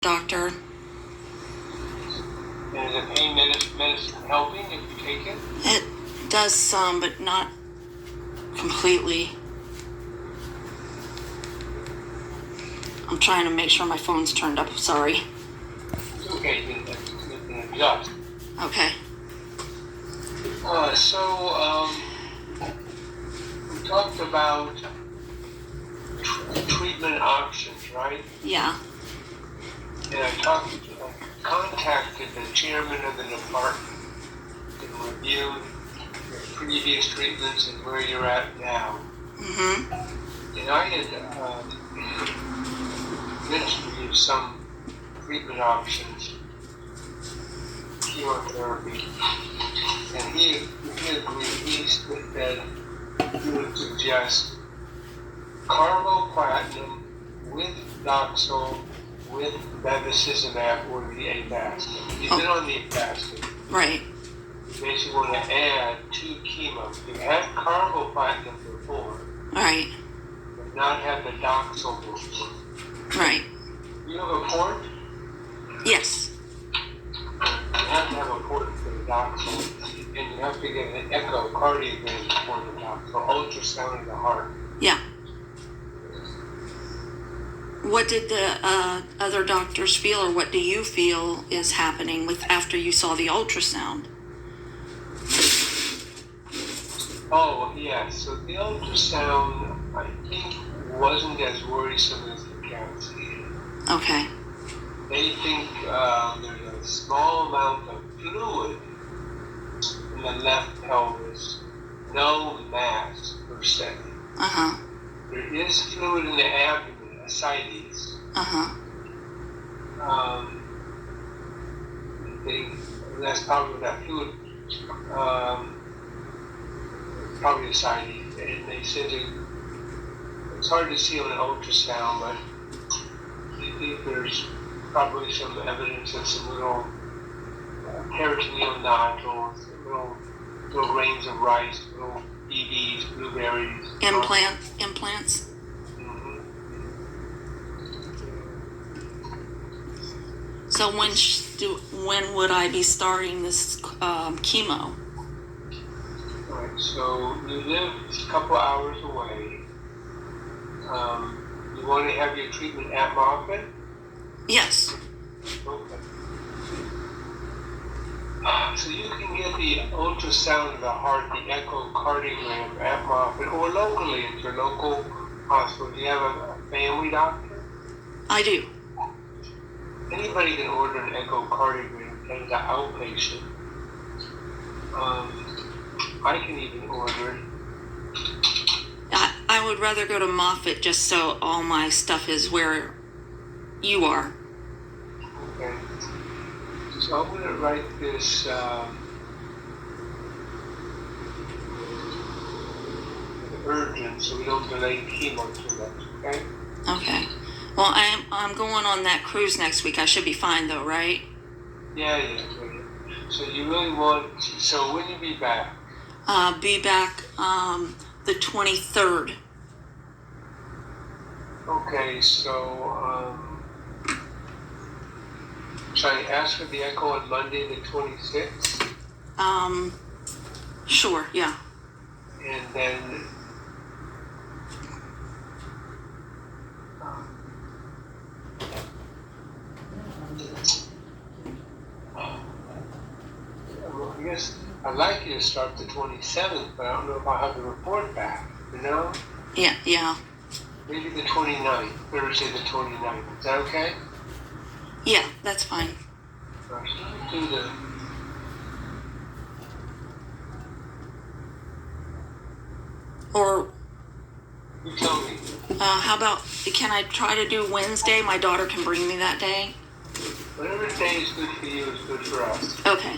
doctor. And is the pain medicine helping if you take it? It does some, but not completely. I'm trying to make sure my phone's turned up. Sorry. It's okay. You can adjust. Okay. We talked about treatment options, right? Yeah. And I contacted the chairman of the department and reviewed your previous treatments and where you're at now. Mm-hmm. And I had mentioned to you some treatment options, chemotherapy, and he agreed. He said he would suggest carboplatin with Doxil with bevacizumab or the Avastin. You've been on the Avastin. Right. You basically want to add 2 chemo. You had carboplatin before. Right. But not have the Doxil before. Right. You have a port? Yes. You have to have a port for the Doxil, and you have to get an echocardiogram for the Doxil, ultrasound of the heart. Yeah. What did the other doctors feel, or what do you feel is happening with after you saw the ultrasound? Oh, yeah. So the ultrasound, I think, wasn't as worrisome as the CAT scan. Okay. They think there's a small amount of fluid in the left pelvis, no mass per se. Uh-huh. There is fluid in the abdomen, ascites. Uh-huh. That's probably that fluid, probably ascites. And they said it's hard to see on an ultrasound, but they think there's probably some evidence of some little peritoneal nodules, little grains of rice, little EVs, blueberries. Implants? Mm-hmm. So when would I be starting this chemo? All right, so you live a couple hours away. You want to have your treatment at Moffitt? Yes. Okay. So you can get the ultrasound of the heart, the echocardiogram at Moffitt, or locally at your local hospital. Do you have a family doctor? I do. Anybody can order an echocardiogram as an outpatient. I can even order it. I would rather go to Moffitt just so all my stuff is where you are. Okay. So I'm going to write this urgent so we don't delay chemo too much, okay? Okay. Well, I'm going on that cruise next week. I should be fine though, right? Yeah. So you really want, so when you be back? Be back the 23rd. Okay, so should I ask for the echo on Monday the 26th? Sure, yeah. And then I guess I'd like you to start the 27th, but I don't know if I'll have the report back, you know? Yeah. Maybe the 29th, Thursday the 29th. Is that okay? Yeah, that's fine. All right, so let me do the... Or You tell me. how about, can I try to do Wednesday? My daughter can bring me that day. Whatever day is good for you is good for us. Okay.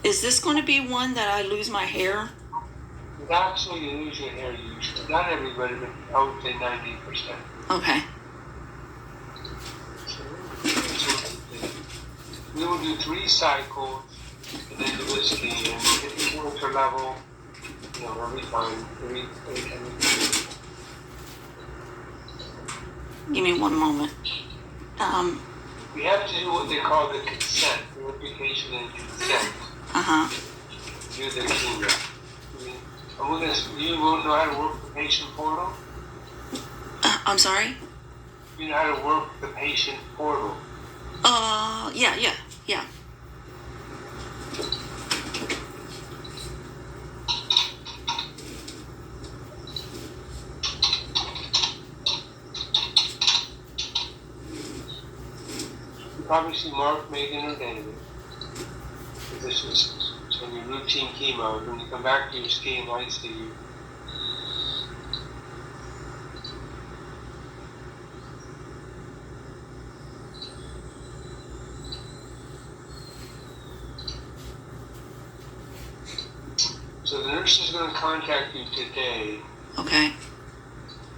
Is this going to be one that I lose my hair? Actually, you lose your hair usually. Not everybody, but I would say 90%. Okay. We will do 3 cycles, and then the whiskey, and we'll get the cancer level, every time we do. Give me one moment. We have to do what they call the consent, verification and consent. Do the chemo. You won't know how to work the patient portal? I'm sorry? You know how to work the patient portal? Yeah. You probably see Mark, Megan, or David. This is when your routine chemo. When you come back to your scan, I see you. So the nurse is going to contact you today. Okay.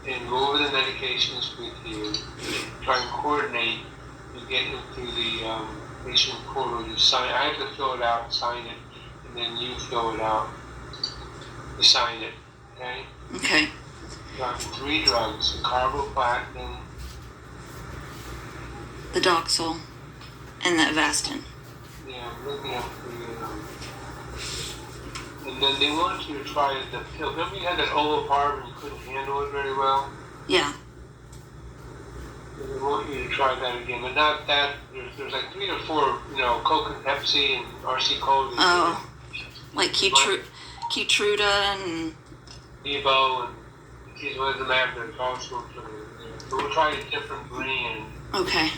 And go over the medications with you. Try and coordinate. You get into the patient portal. You sign. I have to fill it out, sign it, and then you fill it out. You sign it. Okay. Okay. You got 3 drugs: the carboplatin, The Doxil and the Avastin. Yeah, I'm looking up the. And then they want you to try the pill. Remember you had that Olapar and you couldn't handle it very well? Yeah. They want you to try that again, but not that. There's like 3 or 4, Coke and Pepsi and RC Cola. Oh, like Keytruda and Evo and Tizolizumab. There's all sorts of. So we'll try a different brand. Okay.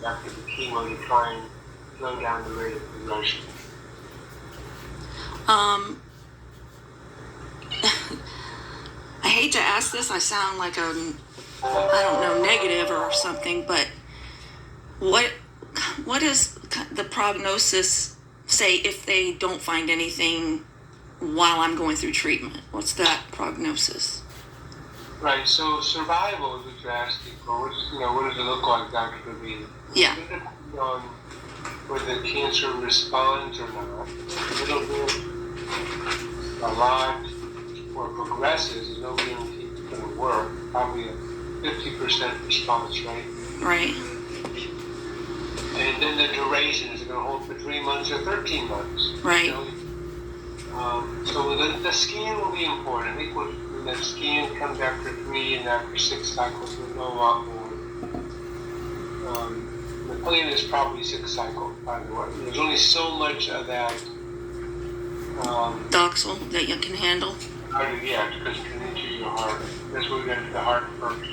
After the chemo to try and slow down the rate of progression. I hate to ask this. I sound like I don't know, negative or something, but what is the prognosis say if they don't find anything while I'm going through treatment? What's that prognosis? Right, so survival is what you're asking for. What does it look like, Dr. Levine? Yeah. It depends on whether the cancer responds or not. It'll be a lot or progresses. There's no guarantee it's going to work. Probably a 50% response rate. Right. And then the duration, is it going to hold for 3 months or 13 months? Right. So the scan will be important. I think when that scan comes after 3 and after 6 cycles, we'll know a lot more. The plan is probably 6 cycles, by the way. There's only so much of that. Doxil that you can handle? Yeah, because it can injure your heart. That's where we get to the heart first.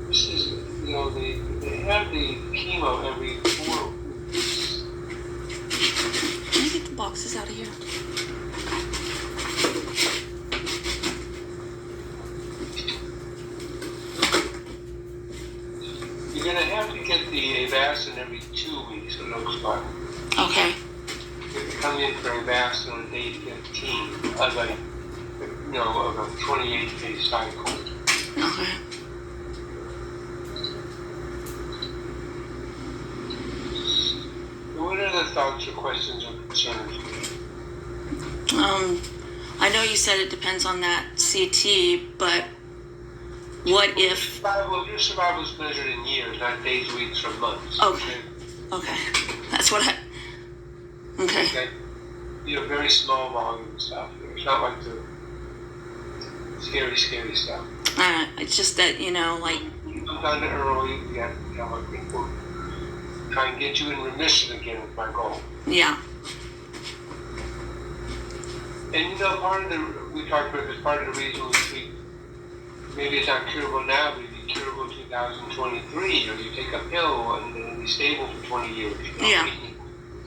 This is, they have the chemo every 4 weeks. Can I get the boxes out of here? You're going to have to get the Avastin every 2 weeks, it looks like. Okay. You have to come in for Avastin on day 15 of a 28-day cycle. Okay. What other thoughts or questions or concerns? I know you said it depends on that CT, but what if... Your survival is measured in years, not days, weeks, or months. Okay. That's what I... Okay. You have very small volume stuff. It's not like the scary stuff. It's just that, like... I'm done early, I think we'll try and get you in remission again is my goal. Yeah. And we talked about this, part of the reason we treat, maybe it's not curable now, but it'll be curable in 2023, or you take a pill and it'll be stable for 20 years. Yeah.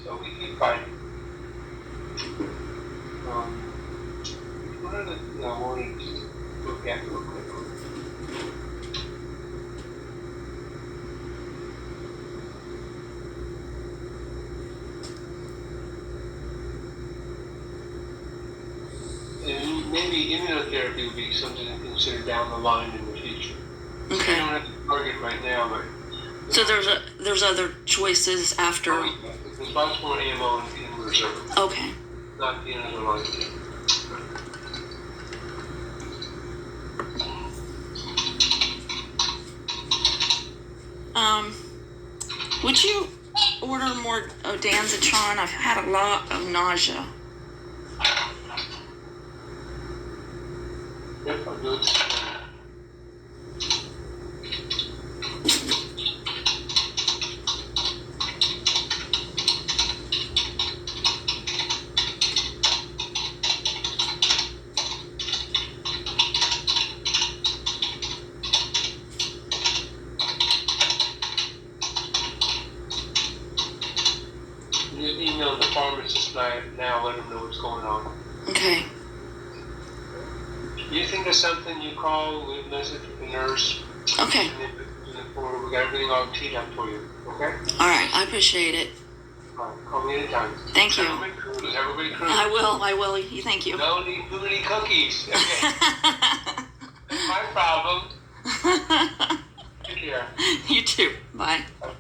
So we keep fighting. What are the, I wanted to look at real quick. And maybe immunotherapy would be something to consider down the line in the future. Okay. I don't have to target right now, but... So there's other choices after. There's lots more AMO in reserve. Okay. Not the other line. Would you order more Danzatron? I've had a lot of nausea. Yep, I'll do it. You just email the pharmacist now, let them know what's going on. Okay. You think there's something, you call, we message the nurse. Okay. And then we got everything all teed up for you, okay? All right. I appreciate it. All right, call me anytime. Thank you. Everybody cruise. I will. Thank you. No need too many cookies. Okay. That's my problem. Take care. You too. Bye. Bye.